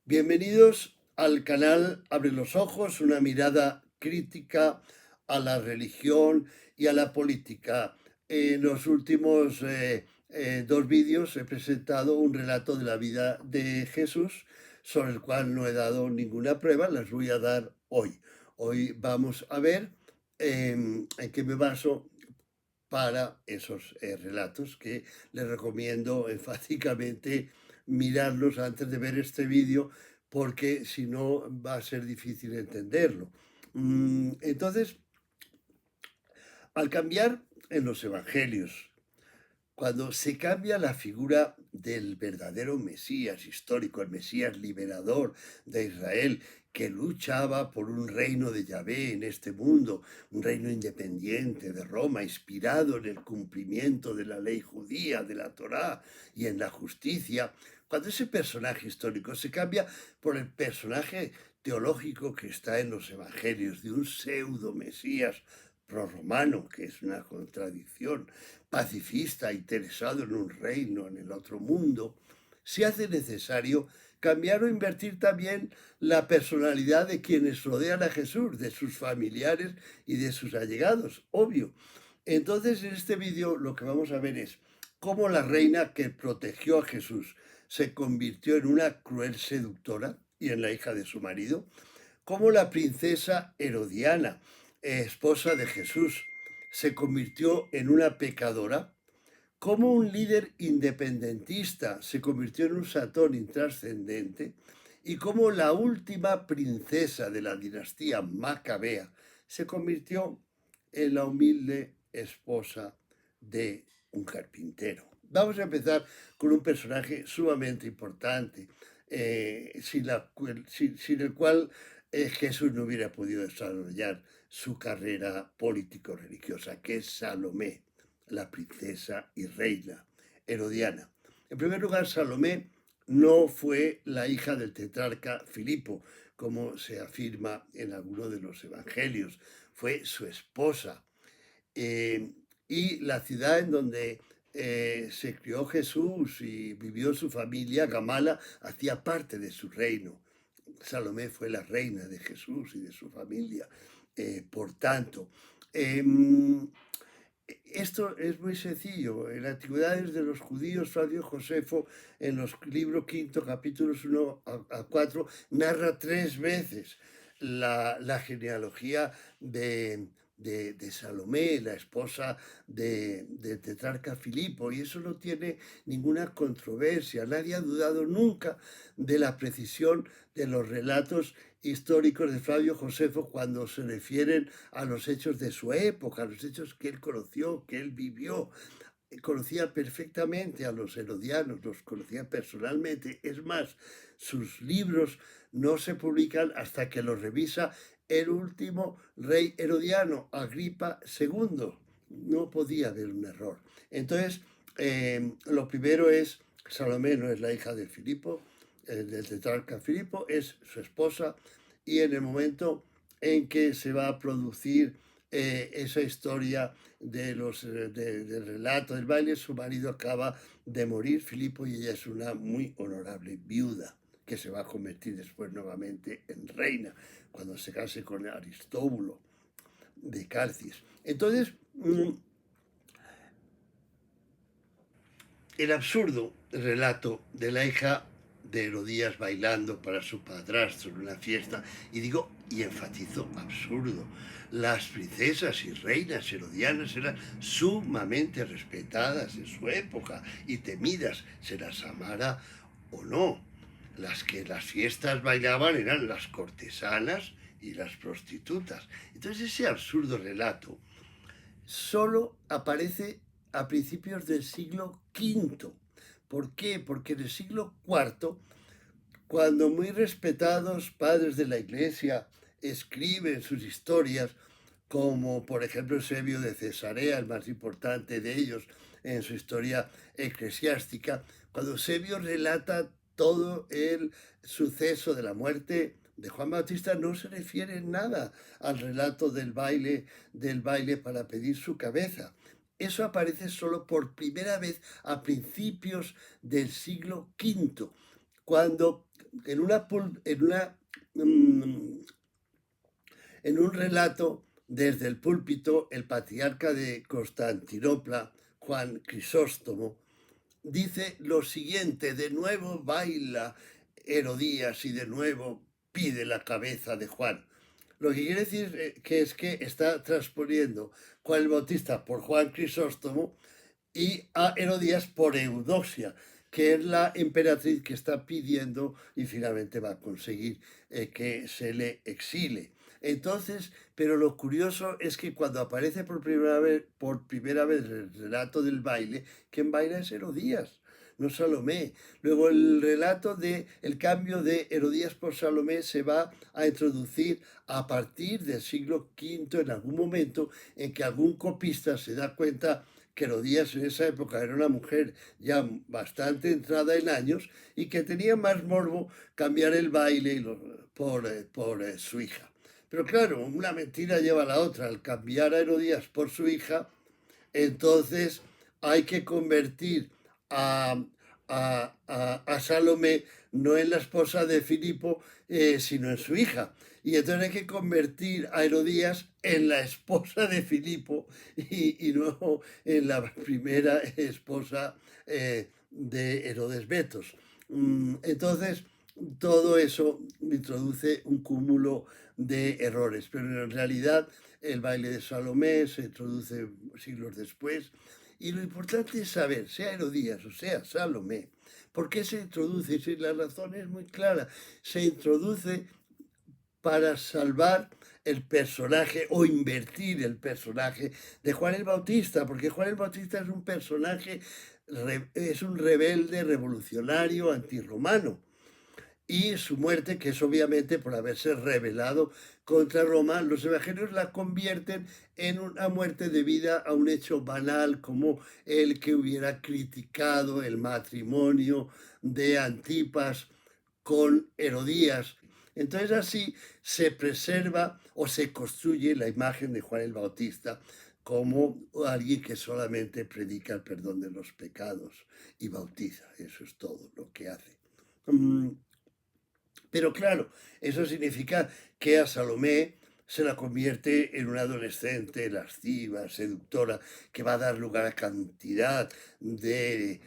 Bienvenidos al canal Abre los Ojos, una mirada crítica a la religión y a la política. En los últimos dos vídeos he presentado un relato de la vida de Jesús, sobre el cual no he dado ninguna prueba, las voy a dar hoy. Hoy vamos a ver en qué me baso para esos relatos que les recomiendo enfáticamente mirarlos antes de ver este vídeo porque si no va a ser difícil entenderlo. Entonces, al cambiar en los evangelios, cuando se cambia la figura del verdadero Mesías histórico, el Mesías liberador de Israel, que luchaba por un reino de Yahvé en este mundo, un reino independiente de Roma, inspirado en el cumplimiento de la ley judía, de la Torá y en la justicia, cuando ese personaje histórico se cambia por el personaje teológico que está en los evangelios, de un pseudo Mesías prorromano, que es una contradicción, pacifista, interesado en un reino, en el otro mundo, se hace necesario cambiar o invertir también la personalidad de quienes rodean a Jesús, de sus familiares y de sus allegados, obvio. Entonces, en este vídeo lo que vamos a ver es cómo la reina que protegió a Jesús se convirtió en una cruel seductora y en la hija de su marido, cómo la princesa Herodiana, esposa de Jesús, se convirtió en una pecadora, cómo un líder independentista se convirtió en un satón intrascendente y cómo la última princesa de la dinastía macabea se convirtió en la humilde esposa de un carpintero. Vamos a empezar con un personaje sumamente importante, sin el cual Jesús no hubiera podido desarrollar su carrera político-religiosa, que es Salomé, la princesa y reina Herodiana. En primer lugar, Salomé no fue la hija del tetrarca Filipo, como se afirma en alguno de los evangelios, fue su esposa. Y la ciudad en donde se crió Jesús y vivió su familia, Gamala, hacía parte de su reino. Salomé fue la reina de Jesús y de su familia. Por tanto, esto es muy sencillo. En la Antigüedades de los judíos, Flavio Josefo, en los libros quinto, capítulos 1 a 4, narra 3 veces la genealogía de Salomé, la esposa del tetrarca Filipo, y eso no tiene ninguna controversia. Nadie ha dudado nunca de la precisión de los relatos históricos de Flavio Josefo cuando se refieren a los hechos de su época, a los hechos que él conoció, que él vivió. Conocía perfectamente a los herodianos, los conocía personalmente. Es más, sus libros no se publican hasta que los revisa el último rey herodiano, Agripa II. No podía haber un error. Entonces, lo primero es, Salomé no es la hija de Filipo, del tetrarca Filipo, es su esposa, y en el momento en que se va a producir esa historia del relato del baile, su marido acaba de morir, Filipo, y ella es una muy honorable viuda que se va a convertir después nuevamente en reina cuando se case con Aristóbulo de Calcis. Entonces, el absurdo relato de la hija de Herodías bailando para su padrastro en una fiesta, y enfatizo absurdo. Las princesas y reinas herodianas eran sumamente respetadas en su época y temidas, se las amara o no. Las que en las fiestas bailaban eran las cortesanas y las prostitutas. Entonces ese absurdo relato solo aparece a principios del siglo V. ¿Por qué? Porque en el siglo IV, cuando muy respetados padres de la Iglesia escriben sus historias, como por ejemplo Eusebio de Cesarea, el más importante de ellos en su historia eclesiástica, cuando Eusebio relata todo el suceso de la muerte de Juan Bautista, no se refiere en nada al relato del baile para pedir su cabeza. Eso aparece solo por primera vez a principios del siglo V, cuando mm, en un relato desde el púlpito, el patriarca de Constantinopla, Juan Crisóstomo, dice lo siguiente: de nuevo baila Herodías y de nuevo pide la cabeza de Juan. Lo que quiere decir que es que está transponiendo Juan el Bautista por Juan Crisóstomo y a Herodías por Eudoxia, que es la emperatriz que está pidiendo y finalmente va a conseguir que se le exile. Entonces, pero lo curioso es que cuando aparece por primera vez el relato del baile, quien baila es Herodías, no Salomé. Luego el relato de el cambio de Herodías por Salomé se va a introducir a partir del siglo V, en algún momento en que algún copista se da cuenta que Herodías en esa época era una mujer ya bastante entrada en años y que tenía más morbo cambiar el baile por su hija. Pero claro, una mentira lleva a la otra. Al cambiar a Herodías por su hija, entonces hay que convertir a, a Salomé no en la esposa de Filipo, sino en su hija. Y entonces hay que convertir a Herodías en la esposa de Filipo y no en la primera esposa de Herodes Betos. Entonces, todo eso introduce un cúmulo de errores, pero en realidad el baile de Salomé se introduce siglos después y lo importante es saber, sea Herodías o sea Salomé, por qué se introduce. Y la razón es muy clara: se introduce para salvar el personaje o invertir el personaje de Juan el Bautista, porque Juan el Bautista es un personaje, es un rebelde revolucionario antirromano, y su muerte, que es obviamente por haberse rebelado contra Roma, los evangelios la convierten en una muerte debida a un hecho banal, como el que hubiera criticado el matrimonio de Antipas con Herodías. Entonces así se preserva o se construye la imagen de Juan el Bautista como alguien que solamente predica el perdón de los pecados y bautiza. Eso es todo lo que hace. Pero claro, eso significa que a Salomé se la convierte en una adolescente lasciva, seductora, que va a dar lugar a cantidad de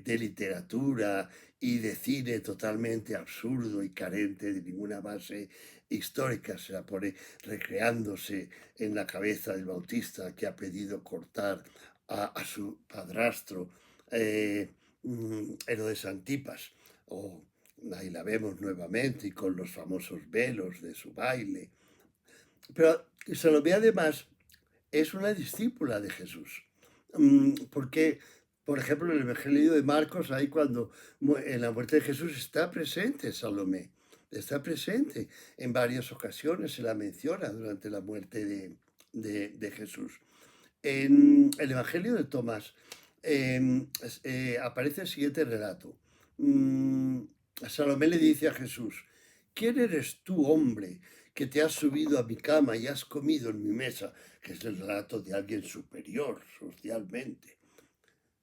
literatura y de cine totalmente absurdo y carente de ninguna base histórica. Se la pone recreándose en la cabeza del Bautista, que ha pedido cortar a su padrastro, Herodes Antipas, o ahí la vemos nuevamente y con los famosos velos de su baile. Pero Salomé además es una discípula de Jesús, porque, por ejemplo, en el Evangelio de Marcos, ahí cuando en la muerte de Jesús está presente Salomé, está presente en varias ocasiones, se la menciona durante la muerte de Jesús. En el Evangelio de Tomás aparece el siguiente relato. Salomé le dice a Jesús: ¿quién eres tú, hombre, que te has subido a mi cama y has comido en mi mesa? Que es el relato de alguien superior socialmente.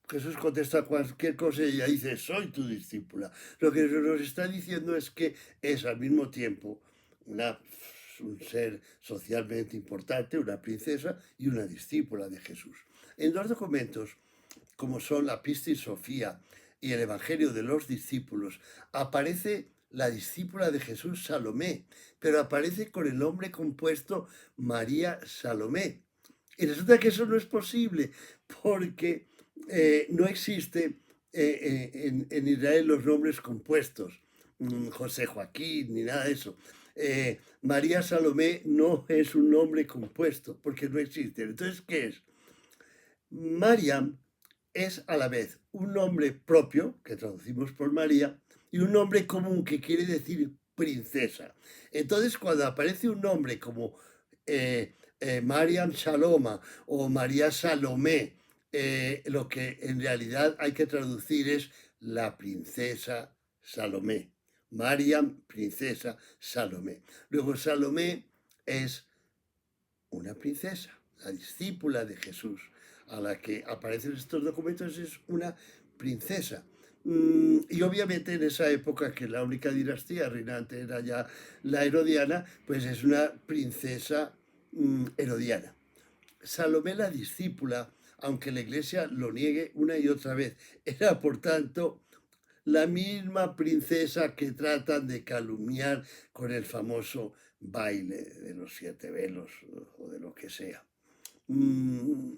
Jesús contesta cualquier cosa y ella dice: soy tu discípula. Lo que nos está diciendo es que es al mismo tiempo un ser socialmente importante, una princesa y una discípula de Jesús. En dos documentos, como son la Pistis Sofía y el Evangelio de los discípulos, aparece la discípula de Jesús, Salomé, pero aparece con el nombre compuesto María Salomé. Y resulta que eso no es posible, porque no existe en Israel los nombres compuestos, José Joaquín, ni nada de eso. María Salomé no es un nombre compuesto, porque no existe. Entonces, ¿qué es? Mariam es a la vez un nombre propio, que traducimos por María, y un nombre común, que quiere decir princesa. Entonces, cuando aparece un nombre como Mariam Shaloma o María Salomé, lo que en realidad hay que traducir es la princesa Salomé. Mariam, princesa Salomé. Luego, Salomé es una princesa, la discípula de Jesús, a la que aparecen estos documentos, es una princesa. Y obviamente en esa época, que la única dinastía reinante era ya la herodiana, pues es una princesa herodiana. Salomé la discípula, aunque la iglesia lo niegue una y otra vez, era por tanto la misma princesa que tratan de calumniar con el famoso baile de los 7 velos o de lo que sea. Mm,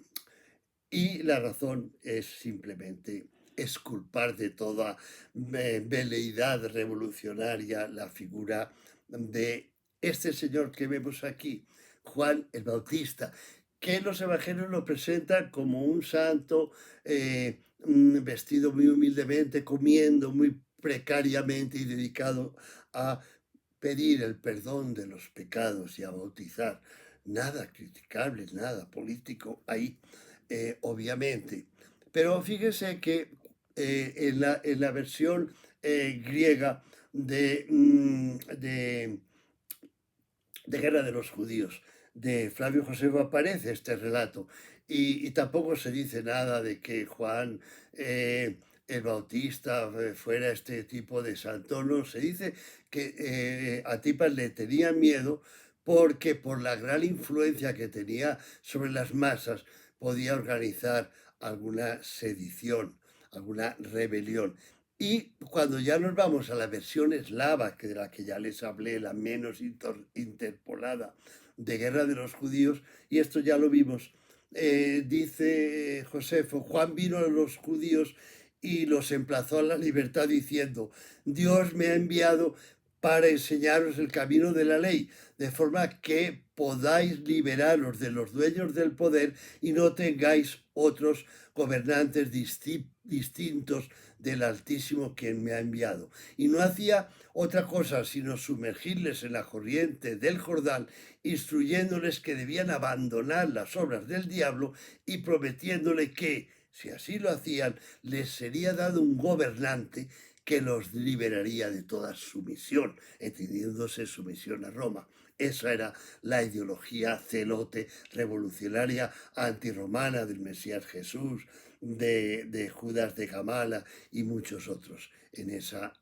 y la razón es simplemente exculpar de toda veleidad revolucionaria la figura de este señor que vemos aquí, Juan el Bautista, que los evangelios lo presentan como un santo vestido muy humildemente, comiendo muy precariamente y dedicado a pedir el perdón de los pecados y a bautizar. Nada criticable, nada político ahí, obviamente. Pero fíjese que en la versión griega de Guerra de los Judíos de Flavio Josefo aparece este relato y tampoco se dice nada de que Juan el Bautista fuera este tipo de santo. No, se dice que Antipas le tenía miedo porque por la gran influencia que tenía sobre las masas podía organizar alguna sedición, alguna rebelión. Y cuando ya nos vamos a la versión eslava, que de la que ya les hablé, la menos interpolada, de Guerra de los Judíos, y esto ya lo vimos, dice Josefo, Juan vino a los judíos y los emplazó a la libertad diciendo, Dios me ha enviado para enseñaros el camino de la ley, de forma que podáis liberaros de los dueños del poder y no tengáis otros gobernantes distintos del Altísimo quien me ha enviado. Y no hacía otra cosa sino sumergirles en la corriente del Jordán, instruyéndoles que debían abandonar las obras del diablo y prometiéndole que, si así lo hacían, les sería dado un gobernante que los liberaría de toda sumisión, entendiéndose sumisión a Roma. Esa era la ideología celote, revolucionaria, antirromana del Mesías Jesús, de Judas de Gamala y muchos otros en esa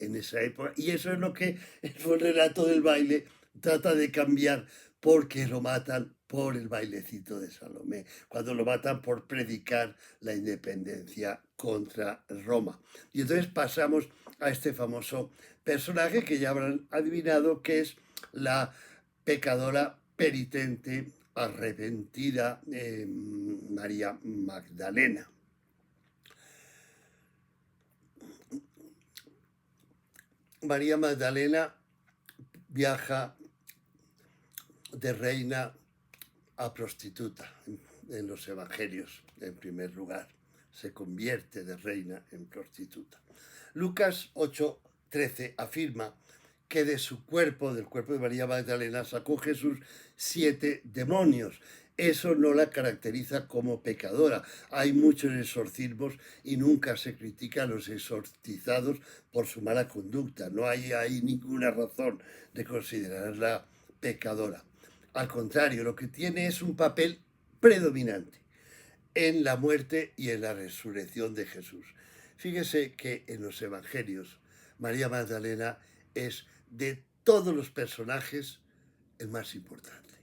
época. Y eso es lo que el relato del baile trata de cambiar, porque lo matan por el bailecito de Salomé, cuando lo matan por predicar la independencia contra Roma. Y entonces pasamos a este famoso personaje que ya habrán adivinado, que es la pecadora penitente arrepentida María Magdalena. María Magdalena viaja de reina a prostituta en los evangelios, en primer lugar. Se convierte de reina en prostituta. Lucas 8:13 afirma que de su cuerpo, del cuerpo de María Magdalena, sacó Jesús 7 demonios. Eso no la caracteriza como pecadora. Hay muchos exorcismos y nunca se critica a los exorcizados por su mala conducta. No hay ahí ninguna razón de considerarla pecadora. Al contrario, lo que tiene es un papel predominante en la muerte y en la resurrección de Jesús. Fíjese que en los evangelios María Magdalena es de todos los personajes el más importante,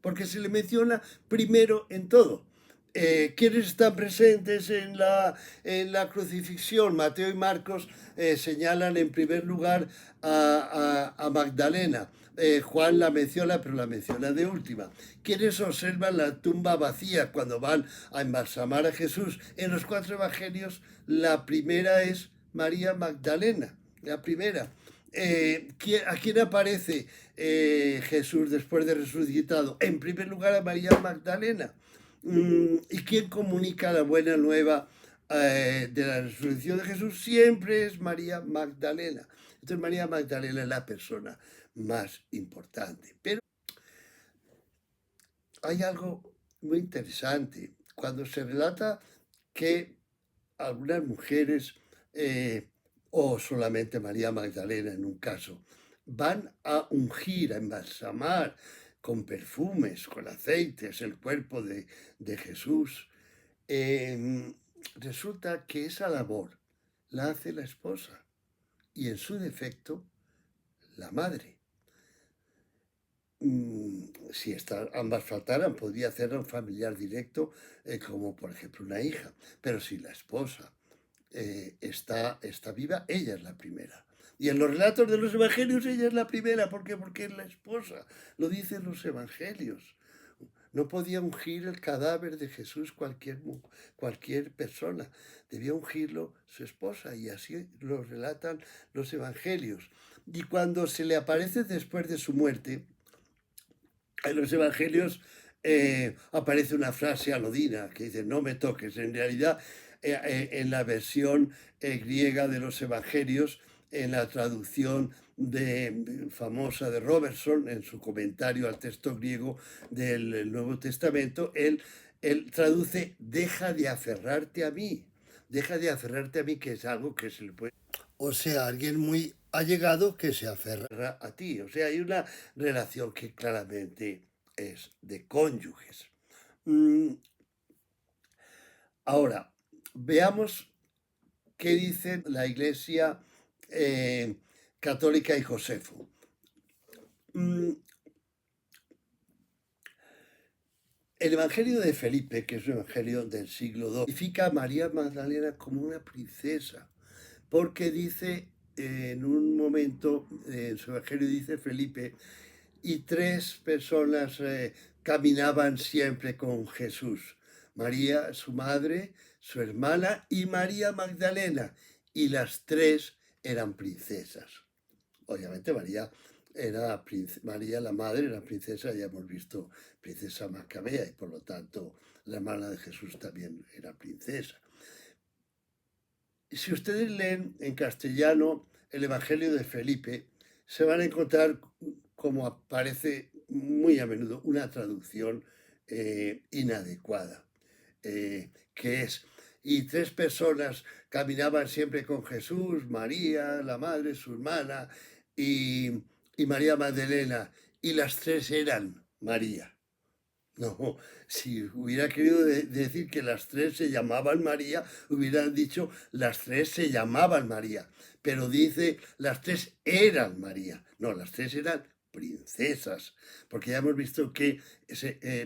porque se le menciona primero en todo. ¿Quiénes están presentes en la crucifixión? Mateo y Marcos señalan en primer lugar a Magdalena. Juan la menciona, pero la menciona de última. ¿Quiénes observan la tumba vacía cuando van a embalsamar a Jesús? En los 4 evangelios, la primera es María Magdalena, la primera. ¿A quién aparece Jesús después de resucitado? En primer lugar a María Magdalena. ¿Y quién comunica la buena nueva de la resurrección de Jesús? Siempre es María Magdalena. Entonces María Magdalena es la persona más importante. Pero hay algo muy interesante. Cuando se relata que algunas mujeres, o solamente María Magdalena en un caso, van a ungir, a embalsamar con perfumes, con aceites, el cuerpo de Jesús, resulta que esa labor la hace la esposa y en su defecto la madre. Si ambas faltaran, podría hacerla un familiar directo, como por ejemplo una hija, pero si la esposa está viva, ella es la primera. Y en los relatos de los evangelios ella es la primera. ¿Por qué? Porque es la esposa. Lo dicen los evangelios. No podía ungir el cadáver de Jesús cualquier persona. Debía ungirlo su esposa, y así lo relatan los evangelios. Y cuando se le aparece después de su muerte, en los evangelios aparece una frase alodina que dice: no me toques. En realidad, en la versión griega de los evangelios, en la traducción famosa de Robertson, en su comentario al texto griego del Nuevo Testamento, él traduce: deja de aferrarte a mí. Deja de aferrarte a mí, que es algo que se le puede... O sea, alguien muy allegado que se aferra a ti. O sea, hay una relación que claramente es de cónyuges. Ahora, veamos qué dice la Iglesia Católica y Josefo. El Evangelio de Felipe, que es un evangelio del siglo II, identifica a María Magdalena como una princesa, porque dice en un momento, en su evangelio dice Felipe: y 3 personas caminaban siempre con Jesús: María, su madre, su hermana y María Magdalena, y las 3 eran princesas. Obviamente María la madre, era princesa. Ya hemos visto princesa Macabea, y por lo tanto la hermana de Jesús también era princesa. Si ustedes leen en castellano el Evangelio de Felipe, se van a encontrar, como aparece muy a menudo, una traducción inadecuada, que es: y 3 personas caminaban siempre con Jesús: María, la madre, su hermana y María Magdalena, y las 3 eran María. No, si hubiera querido decir que las 3 se llamaban María, hubieran dicho: las 3 se llamaban María. Pero dice: las 3 eran María. No, las 3 eran princesas, porque ya hemos visto que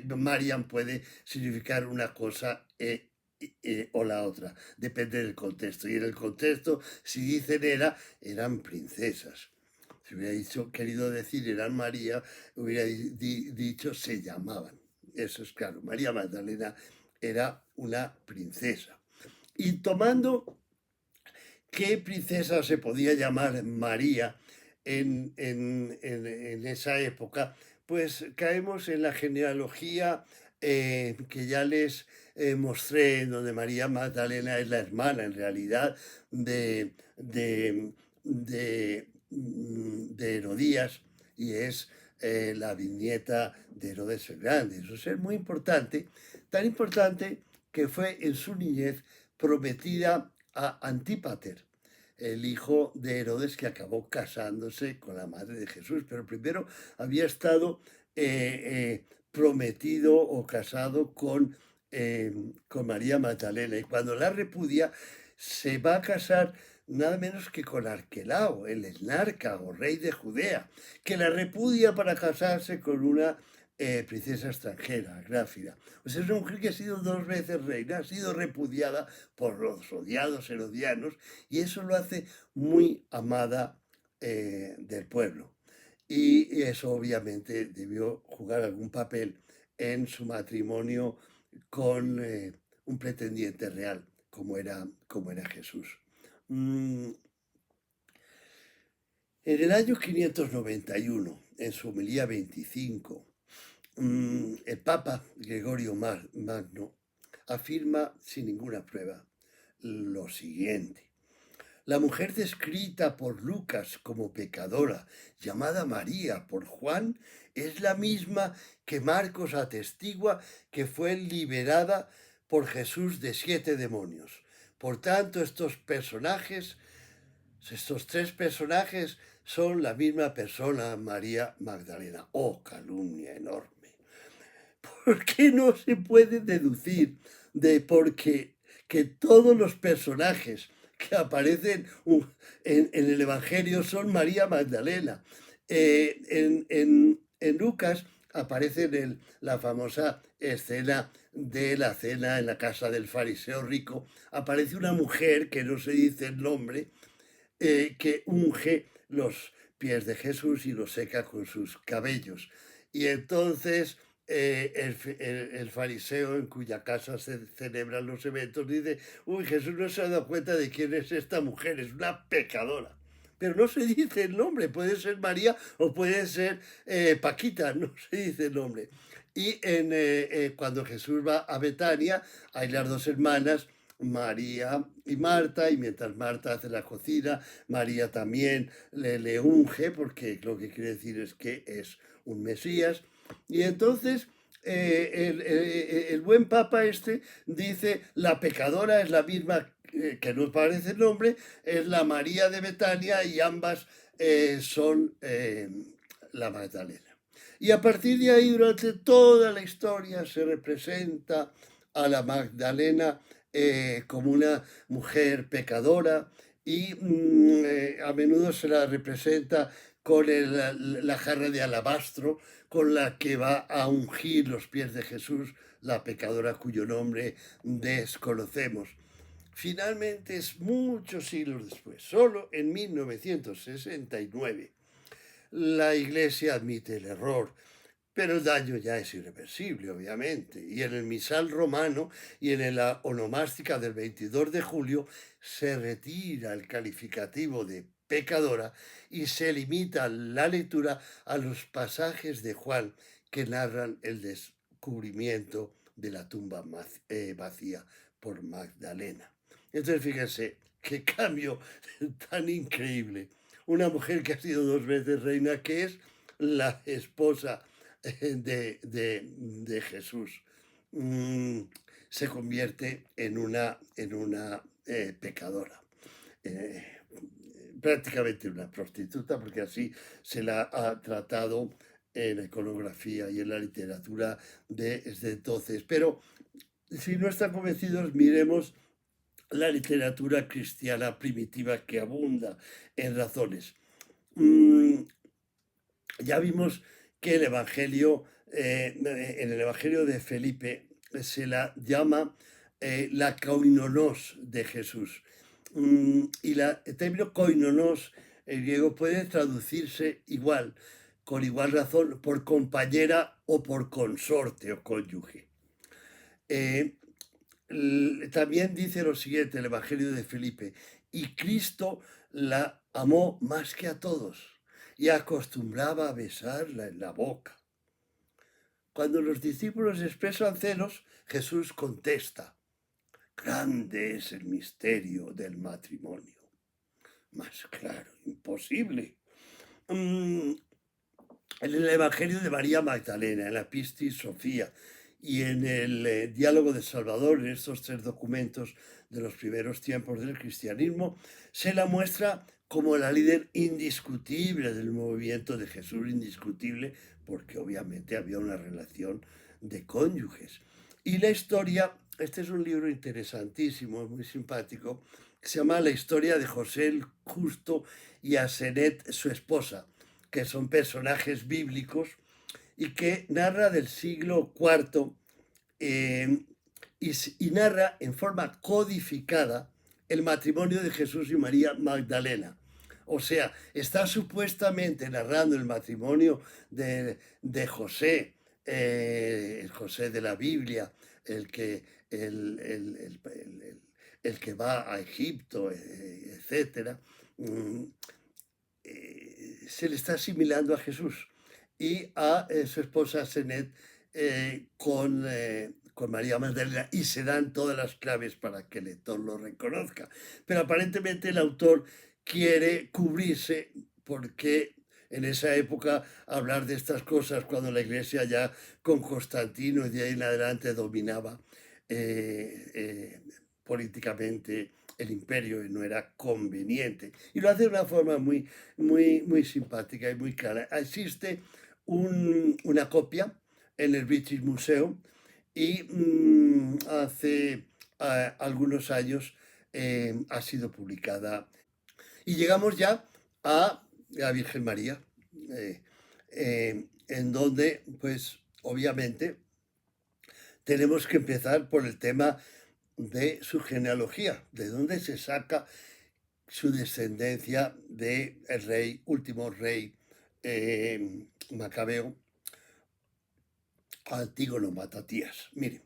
Mariam puede significar una cosa o la otra, depende del contexto. Y en el contexto, si dicen eran princesas. Si hubiera querido decir eran María, hubiera dicho se llamaban. Eso es claro. María Magdalena era una princesa. Y tomando qué princesa se podía llamar María en esa época, pues caemos en la genealogía que ya les mostré, en donde María Magdalena es la hermana, en realidad, de Herodías, y es la bisnieta de Herodes el Grande. Eso es muy importante, tan importante que fue en su niñez prometida a Antípater, el hijo de Herodes, que acabó casándose con la madre de Jesús, pero primero había estado prometido o casado con María Magdalena, y cuando la repudia se va a casar nada menos que con Arquelao, el etnarca o rey de Judea, que la repudia para casarse con una princesa extranjera, Gráfida. O sea, es una mujer que ha sido 2 veces reina, ha sido repudiada por los odiados herodianos, y eso lo hace muy amada del pueblo. Y eso obviamente debió jugar algún papel en su matrimonio con un pretendiente real, como era Jesús. En el año 591, en su homilía 25, el Papa Gregorio Magno afirma sin ninguna prueba lo siguiente: la mujer descrita por Lucas como pecadora, llamada María por Juan, es la misma que Marcos atestigua que fue liberada por Jesús de 7 demonios. Por tanto, estos 3 personajes son la misma persona, María Magdalena. ¡Oh, calumnia enorme! ¿Por qué no se puede deducir de porque que todos los personajes que aparecen en el Evangelio son María Magdalena. En Lucas aparece la famosa escena de la cena en la casa del fariseo rico. Aparece una mujer que no se dice el nombre, que unge los pies de Jesús y los seca con sus cabellos. Y entonces el fariseo en cuya casa se celebran los eventos dice, uy, Jesús no se ha dado cuenta de quién es esta mujer, es una pecadora. Pero no se dice el nombre, puede ser María o puede ser Paquita, no se dice el nombre. Y cuando Jesús va a Betania, hay las dos hermanas, María y Marta, y mientras Marta hace la cocina, María también le unge, porque lo que quiere decir es que es un Mesías. Y entonces el buen papa este dice, la pecadora es la misma, que no parece el nombre, es la María de Betania, y ambas son la Magdalena. Y a partir de ahí, durante toda la historia, se representa a la Magdalena como una mujer pecadora, y a menudo se la representa con la jarra de alabastro con la que va a ungir los pies de Jesús, la pecadora cuyo nombre desconocemos. Finalmente, es muchos siglos después, solo en 1969, la Iglesia admite el error, pero el daño ya es irreversible, obviamente. Y en el misal romano y en la onomástica del 22 de julio se retira el calificativo de pecadora y se limita la lectura a los pasajes de Juan que narran el descubrimiento de la tumba vacía por Magdalena. Entonces, fíjense, qué cambio tan increíble. Una mujer que ha sido 2 veces reina, que es la esposa de Jesús, se convierte en una pecadora. Eh, Prácticamente una prostituta, porque así se la ha tratado en la iconografía y en la literatura desde entonces. Pero si no están convencidos, miremos la literatura cristiana primitiva, que abunda en razones. Ya vimos que en el Evangelio de Felipe se la llama la koinonos de Jesús. Y el término koinonos en griego puede traducirse igual, con igual razón, por compañera o por consorte o cónyuge. También dice lo siguiente el Evangelio de Felipe, y Cristo la amó más que a todos y acostumbraba a besarla en la boca. Cuando los discípulos expresan celos, Jesús contesta, grande es el misterio del matrimonio. Más claro, imposible. En el Evangelio de María Magdalena, en la Pistis Sofía y en el Diálogo de Salvador, en estos 3 documentos de los primeros tiempos del cristianismo, se la muestra como la líder indiscutible del movimiento de Jesús, indiscutible, porque obviamente había una relación de cónyuges. Y la historia, este es un libro interesantísimo, muy simpático, que se llama La historia de José el Justo y Asenet, su esposa, que son personajes bíblicos y que narra del siglo IV y narra en forma codificada el matrimonio de Jesús y María Magdalena. O sea, está supuestamente narrando el matrimonio de José, el José de la Biblia, el que va a Egipto, etc. Se le está asimilando a Jesús y a su esposa Senet con María Magdalena, y se dan todas las claves para que el lector lo reconozca. Pero aparentemente el autor quiere cubrirse, porque en esa época hablar de estas cosas, cuando la Iglesia ya con Constantino y de ahí en adelante dominaba políticamente el imperio, y no era conveniente. Y lo hace de una forma muy, muy, muy simpática y muy clara. Existe una copia en el British Museum, y hace algunos años ha sido publicada. Y llegamos ya a la Virgen María, en donde, pues, obviamente, tenemos que empezar por el tema de su genealogía, de dónde se saca su descendencia del rey, último rey macabeo, Antígono Matatías. Miren,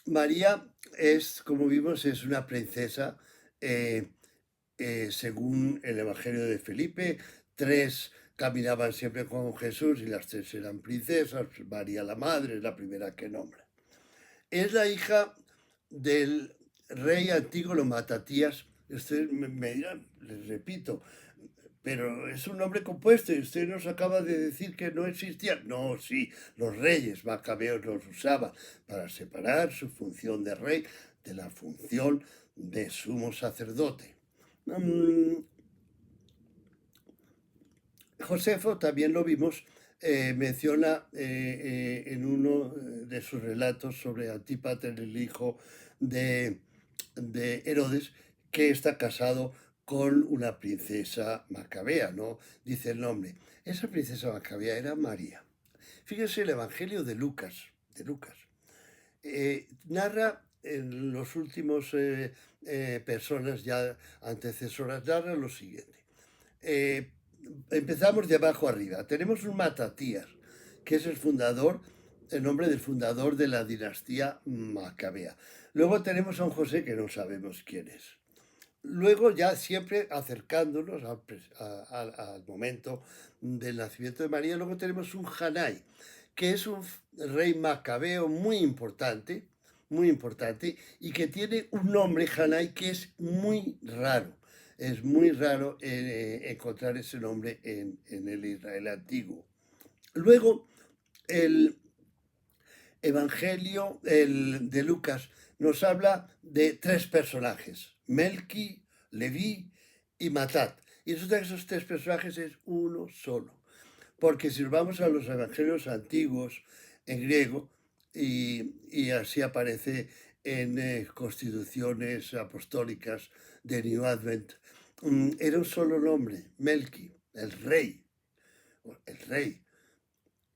María es, como vimos, es una princesa, según el Evangelio de Felipe, 3 caminaban siempre con Jesús y las 3 eran princesas. María la madre es la primera que nombra. Es la hija del rey Antígono Matatías. Ustedes me dirán, les repito, pero es un nombre compuesto y usted nos acaba de decir que no existía. No, sí, los reyes macabeos los usaban para separar su función de rey de la función de sumo sacerdote. Josefo, también lo vimos, menciona en uno de sus relatos sobre Antípater, el hijo de Herodes, que está casado con una princesa macabea, ¿no? Dice el nombre. Esa princesa macabea era María. Fíjense el Evangelio de Lucas, narra en los últimos personas ya antecesoras, narra lo siguiente. Empezamos de abajo arriba. Tenemos un Matatías, que es el nombre del fundador de la dinastía macabea. Luego tenemos a un José que no sabemos quién es. Luego, ya siempre acercándonos al momento del nacimiento de María, luego tenemos un Hanai, que es un rey macabeo muy importante, y que tiene un nombre, Hanai, que es muy raro. Es muy raro encontrar ese nombre en el Israel antiguo. Luego, el Evangelio de Lucas nos habla de 3 personajes, Melqui, Leví y Matat. Y resulta que esos 3 personajes es uno solo. Porque si nos vamos a los evangelios antiguos en griego, y así aparece en constituciones apostólicas de New Advent, era un solo nombre, Melqui, el rey.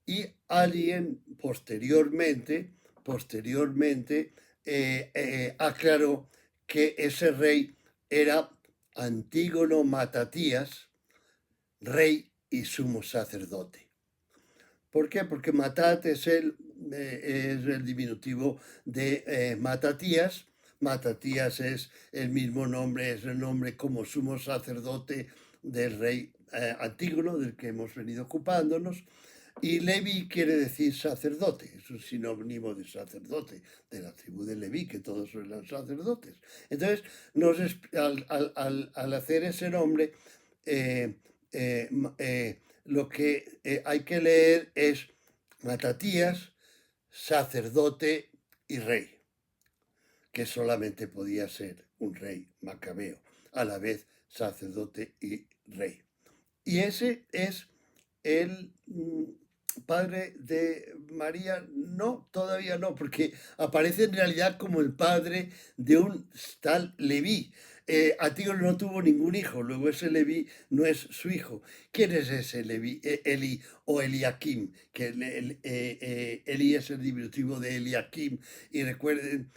Y alguien posteriormente aclaró que ese rey era Antígono Matatías, rey y sumo sacerdote. ¿Por qué? Porque Matat es el diminutivo de Matatías. Matatías es el mismo nombre, es el nombre como sumo sacerdote del rey Antígono, del que hemos venido ocupándonos. Y Levi quiere decir sacerdote, es un sinónimo de sacerdote, de la tribu de Leví, que todos eran sacerdotes. Entonces, al hacer ese nombre, lo que hay que leer es Matatías, sacerdote y rey, que solamente podía ser un rey macabeo, a la vez sacerdote y rey. Y ese es el padre de María. No, todavía no, porque aparece en realidad como el padre de un tal Leví. Antígono no tuvo ningún hijo, luego ese Leví no es su hijo. ¿Quién es ese Leví? Eli o Eliakim, que Eli es el diminutivo de Eliakim. Y recuerden,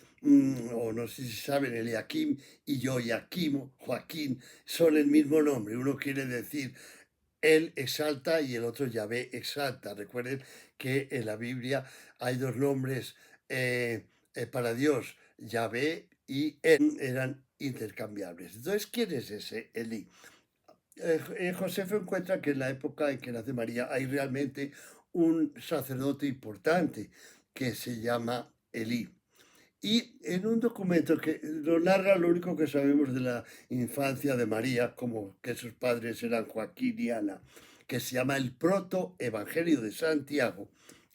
o no sé si saben, Eliakim y Joaquín, son el mismo nombre. Uno quiere decir él exalta y el otro Yahvé exalta. Recuerden que en la Biblia hay 2 nombres para Dios, Yahvé y Él eran intercambiables. Entonces, ¿quién es ese Elí? Josefo encuentra que en la época en que nace María hay realmente un sacerdote importante que se llama Elí. Y en un documento que nos narra lo único que sabemos de la infancia de María, como que sus padres eran Joaquín y Ana, que se llama el Proto-Evangelio de Santiago,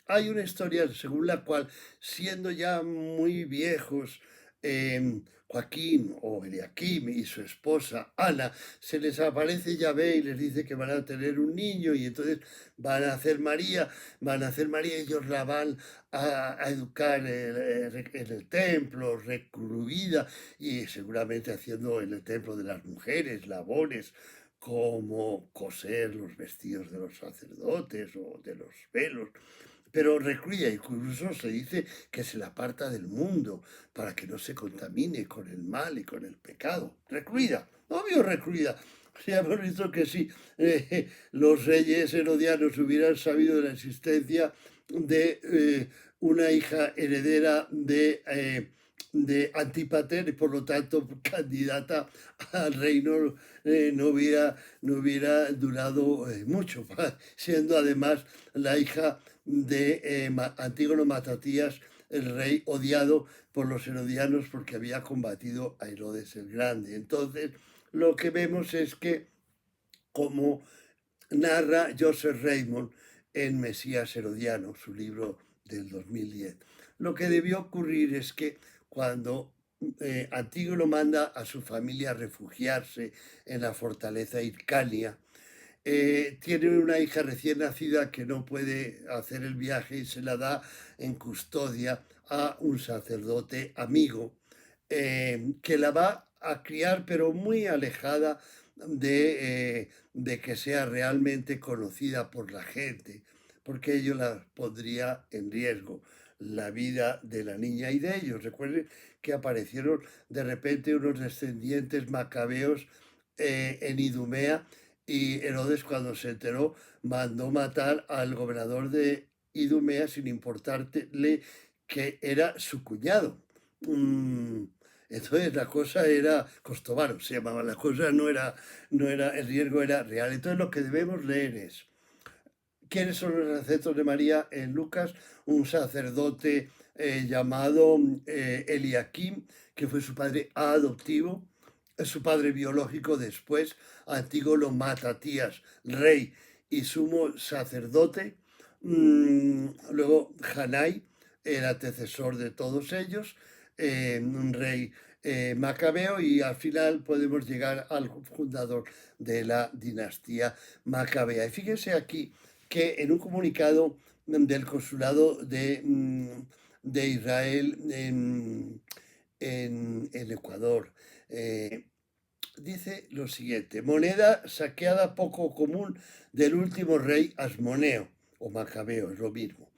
hay una historia según la cual, siendo ya muy viejos Joaquín o Eliakim y su esposa Ana, se les aparece Yahvé y les dice que van a tener un niño y entonces van a hacer María, ellos la van a educar en el templo, recluida y seguramente haciendo en el templo de las mujeres labores como coser los vestidos de los sacerdotes o de los velos, pero recluida, incluso se dice que se la aparta del mundo para que no se contamine con el mal y con el pecado. Recluida, obvio recluida. Sí, hemos visto que si los reyes herodianos hubieran sabido de la existencia de una hija heredera de Antípater y por lo tanto candidata al reino, no hubiera durado mucho, siendo además la hija de Antígono Matatías, el rey odiado por los herodianos porque había combatido a Herodes el Grande. Entonces, lo que vemos es que, como narra Joseph Raymond en Mesías Herodiano, su libro del 2010, lo que debió ocurrir es que cuando Antígono manda a su familia a refugiarse en la fortaleza Hircania, tiene una hija recién nacida que no puede hacer el viaje y se la da en custodia a un sacerdote amigo que la va a criar pero muy alejada de que sea realmente conocida por la gente, porque ello la pondría en riesgo la vida de la niña y de ellos. Recuerden que aparecieron de repente unos descendientes macabeos en Idumea y Herodes, cuando se enteró, mandó matar al gobernador de Idumea sin importarle que era su cuñado. Entonces la cosa era Costovaro, se llamaba, la cosa no era, el riesgo era real. Entonces lo que debemos leer es, ¿quiénes son los ancestros de María en Lucas? Un sacerdote llamado Eliakim, que fue su padre adoptivo, su padre biológico después, Antígono Matatías, rey y sumo sacerdote. Luego Hanai, el antecesor de todos ellos, un rey macabeo, y al final podemos llegar al fundador de la dinastía macabea. Y fíjense aquí que en un comunicado del consulado de Israel en Ecuador, dice lo siguiente: moneda saqueada poco común del último rey Asmoneo, o Macabeo, es lo mismo.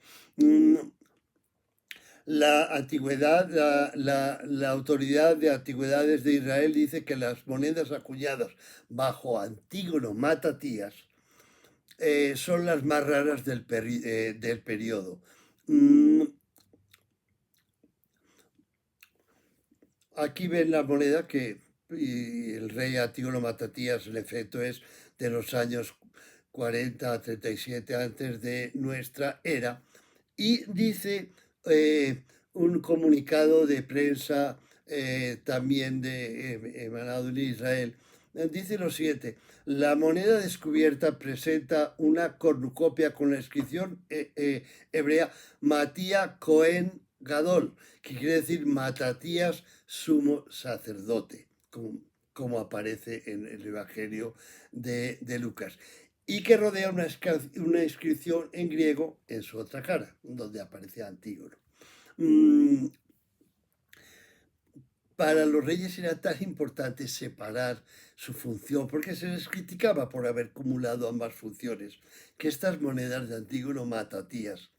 La antigüedad, la autoridad de antigüedades de Israel dice que las monedas acuñadas bajo Antígono Matatías son las más raras del periodo. Aquí ven la moneda y el rey Antígono Matatías, el efecto es de los años 40 a 37 antes de nuestra era, y dice un comunicado de prensa también emanado en Israel, dice lo siguiente: la moneda descubierta presenta una cornucopia con la inscripción hebrea Matía Cohen Gadol, que quiere decir Matatías sumo sacerdote, como aparece en el Evangelio de Lucas, y que rodea una inscripción en griego en su otra cara, donde aparece Antígono. Para los reyes era tan importante separar su función, porque se les criticaba por haber acumulado ambas funciones, que estas monedas de Antígono Matatías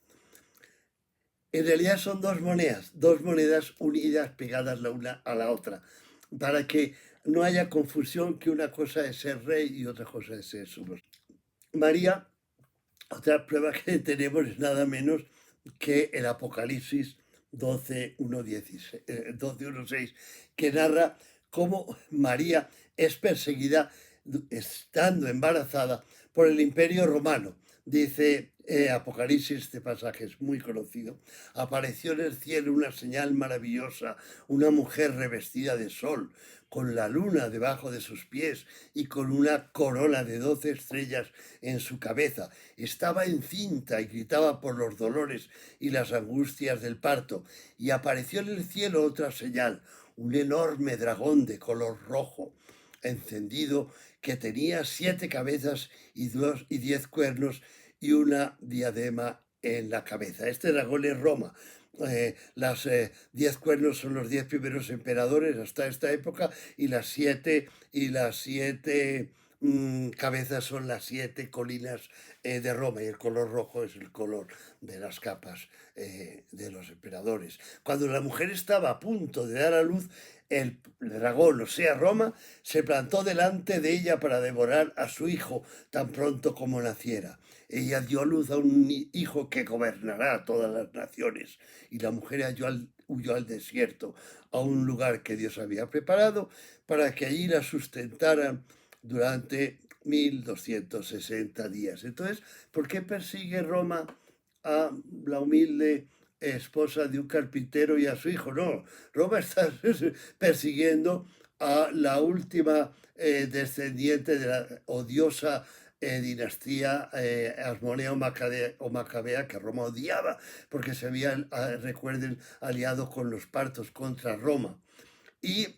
en realidad son dos monedas unidas, pegadas la una a la otra, para que no haya confusión, que una cosa es ser rey y otra cosa es ser sumo. María, otra prueba que tenemos es nada menos que el Apocalipsis 12:1-6, que narra cómo María es perseguida estando embarazada por el Imperio Romano, Dice Apocalipsis, este pasaje es muy conocido, apareció en el cielo una señal maravillosa, una mujer revestida de sol, con la luna debajo de sus pies y con una corona de 12 estrellas en su cabeza. Estaba encinta y gritaba por los dolores y las angustias del parto. Y apareció en el cielo otra señal, un enorme dragón de color rojo, encendido, que tenía 7 cabezas y 10 cuernos y una diadema en la cabeza. Este dragón es Roma. Las 10 cuernos son los 10 primeros emperadores hasta esta época y las siete cabezas son las 7 colinas de Roma, y el color rojo es el color de las capas de los emperadores. Cuando la mujer estaba a punto de dar a luz, el dragón, o sea, Roma, se plantó delante de ella para devorar a su hijo tan pronto como naciera. Ella dio a luz a un hijo que gobernará a todas las naciones, y la mujer huyó al desierto, a un lugar que Dios había preparado para que allí la sustentaran durante 1260 días. Entonces, ¿por qué persigue Roma a la humilde esposa de un carpintero y a su hijo? No, Roma está persiguiendo a la última descendiente de la odiosa dinastía Asmonea o Macabea, que Roma odiaba porque se habían, recuerden, aliado con los partos contra Roma. Y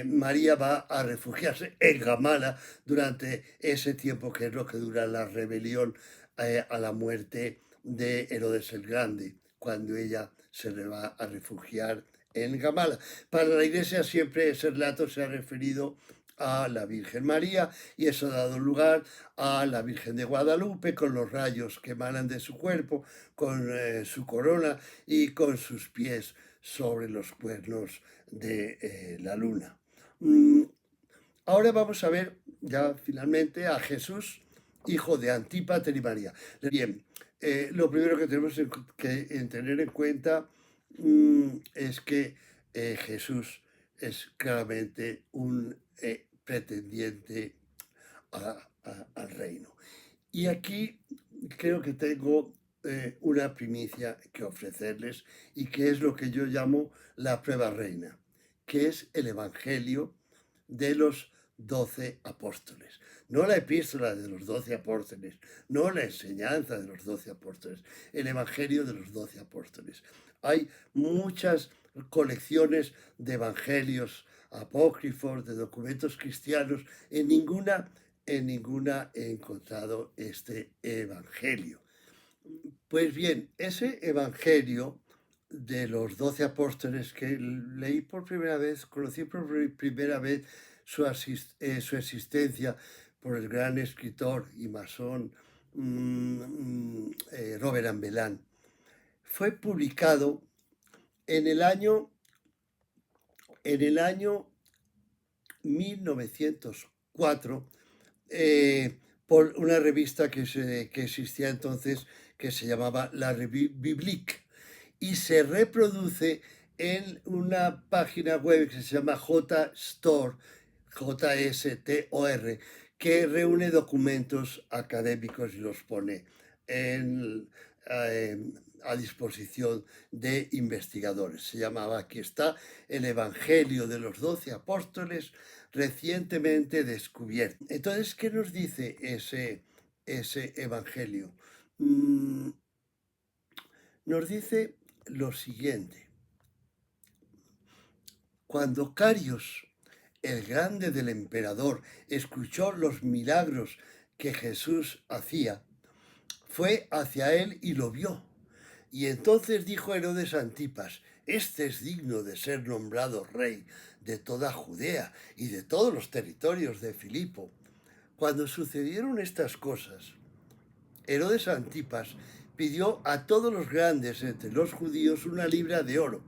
María va a refugiarse en Gamala durante ese tiempo, que es lo que dura la rebelión a la muerte de Herodes el Grande, cuando ella se le va a refugiar en Gamala. Para la Iglesia siempre ese relato se ha referido a la Virgen María, y eso ha dado lugar a la Virgen de Guadalupe, con los rayos que emanan de su cuerpo, con su corona y con sus pies sobre los cuernos de la luna. Ahora vamos a ver ya finalmente a Jesús, hijo de Antípater y María. Bien, lo primero que tenemos que tener en cuenta es que Jesús es claramente un pretendiente al reino. Y aquí creo que tengo una primicia que ofrecerles, y que es lo que yo llamo la prueba reina, que es el Evangelio de los 12 apóstoles. No la epístola de los 12 apóstoles, no la enseñanza de los 12 apóstoles, el Evangelio de los 12 apóstoles. Hay muchas colecciones de evangelios apócrifos, de documentos cristianos, en ninguna he encontrado este evangelio. Pues bien, ese evangelio de los 12 apóstoles, que leí por primera vez, conocí por primera vez su existencia por el gran escritor y masón Robert Ambelán, fue publicado en el año 1904 por una revista que existía entonces, que se llamaba La Revue Biblique, y se reproduce en una página web que se llama JSTOR, JSTOR, que reúne documentos académicos y los pone a disposición de investigadores. Se llamaba, aquí está, el Evangelio de los 12 apóstoles recientemente descubierto. Entonces, ¿qué nos dice ese evangelio? Nos dice lo siguiente: cuando Carios, el grande del emperador, escuchó los milagros que Jesús hacía, fue hacia él y lo vio. Y entonces dijo Herodes a Antipas: este es digno de ser nombrado rey de toda Judea y de todos los territorios de Filipo. Cuando sucedieron estas cosas, Herodes Antipas pidió a todos los grandes entre los judíos una libra de oro,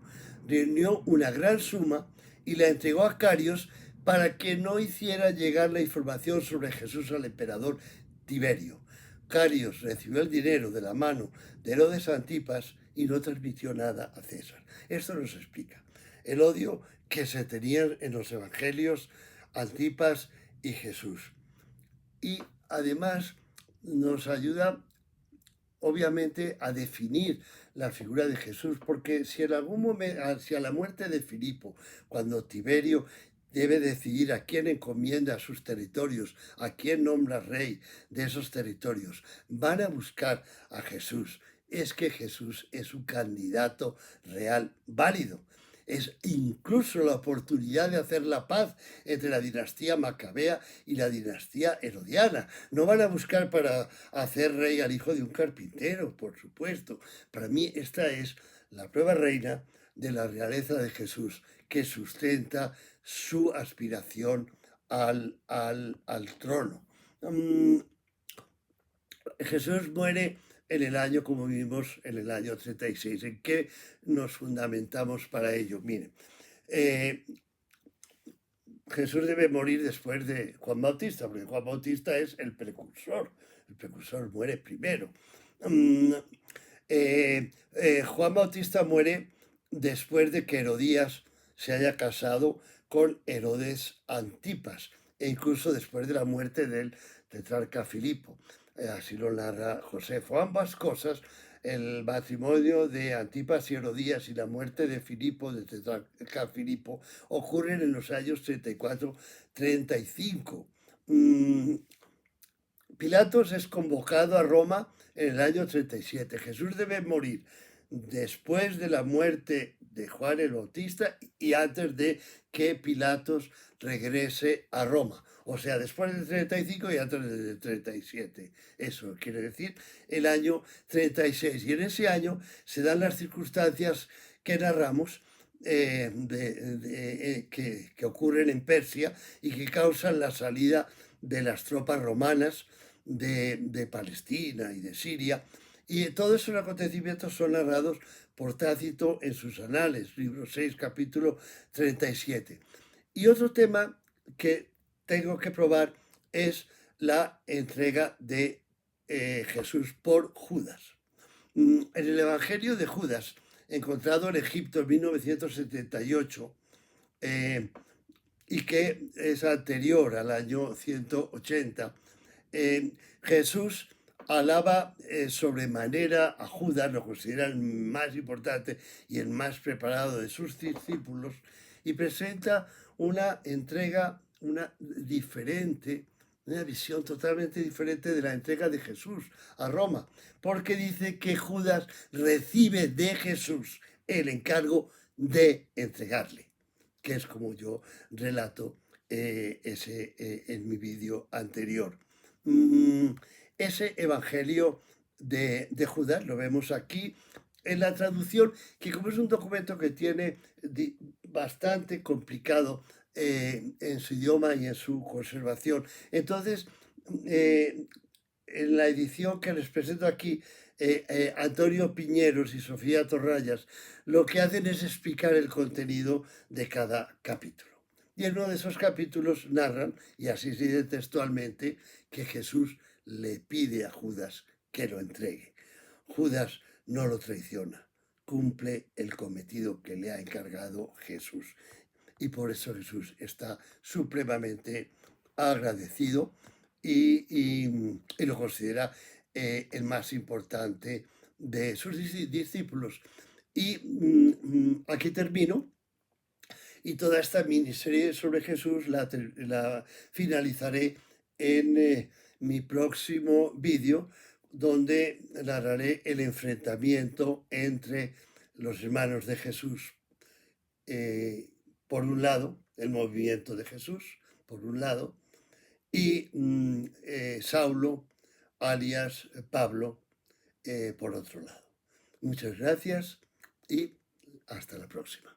reunió una gran suma y la entregó a Carios para que no hiciera llegar la información sobre Jesús al emperador Tiberio. Carios recibió el dinero de la mano de Herodes Antipas y no transmitió nada a César. Esto nos explica el odio que se tenían en los evangelios Antipas y Jesús. Y además nos ayuda obviamente a definir la figura de Jesús, porque si en algún momento, hacia la muerte de Filipo, cuando Tiberio debe decidir a quién encomienda sus territorios, a quién nombra rey de esos territorios, van a buscar a Jesús. Es que Jesús es un candidato real, válido. Es incluso la oportunidad de hacer la paz entre la dinastía macabea y la dinastía herodiana. No van a buscar para hacer rey al hijo de un carpintero, por supuesto. Para mí esta es la prueba reina de la realeza de Jesús, que sustenta su aspiración al trono. Jesús muere en el año, como vimos, en el año 36. ¿En qué nos fundamentamos para ello? Miren, Jesús debe morir después de Juan Bautista, porque Juan Bautista es el precursor. El precursor muere primero. Juan Bautista muere después de que Herodías se haya casado con Herodes Antipas, e incluso después de la muerte del tetrarca Filipo. Así lo narra Josefo. Ambas cosas, el matrimonio de Antipas y Herodías y la muerte de Filipo, de tetrarca Filipo, ocurren en los años 34-35. Pilatos es convocado a Roma en el año 37. Jesús debe morir después de la muerte de Juan el Bautista y antes de que Pilatos regrese a Roma. O sea, después del 35 y antes del 37. Eso quiere decir el año 36. Y en ese año se dan las circunstancias que narramos que ocurren en Persia y que causan la salida de las tropas romanas de Palestina y de Siria. Y todos esos acontecimientos son narrados por Tácito en sus anales, libro 6, capítulo 37. Y otro tema que tengo que probar es la entrega de Jesús por Judas. En el Evangelio de Judas, encontrado en Egipto en 1978, y que es anterior al año 180, Jesús alaba sobremanera a Judas, lo considera el más importante y el más preparado de sus discípulos, y presenta una entrega, una visión totalmente diferente de la entrega de Jesús a Roma, porque dice que Judas recibe de Jesús el encargo de entregarle, que es como yo relato en mi vídeo anterior. Ese evangelio de Judas lo vemos aquí en la traducción, que como es un documento que tiene bastante complicado en su idioma y en su conservación, entonces en la edición que les presento aquí, Antonio Piñeros y Sofía Torrallas, lo que hacen es explicar el contenido de cada capítulo. Y en uno de esos capítulos narran, y así se dice textualmente, que Jesús le pide a Judas que lo entregue. Judas no lo traiciona, cumple el cometido que le ha encargado Jesús. Y por eso Jesús está supremamente agradecido y lo considera el más importante de sus discípulos. Y aquí termino. Y toda esta miniserie sobre Jesús la finalizaré en mi próximo vídeo, donde narraré el enfrentamiento entre los hermanos de Jesús. Por un lado, el movimiento de Jesús, por un lado, y Saulo, alias Pablo, por otro lado. Muchas gracias y hasta la próxima.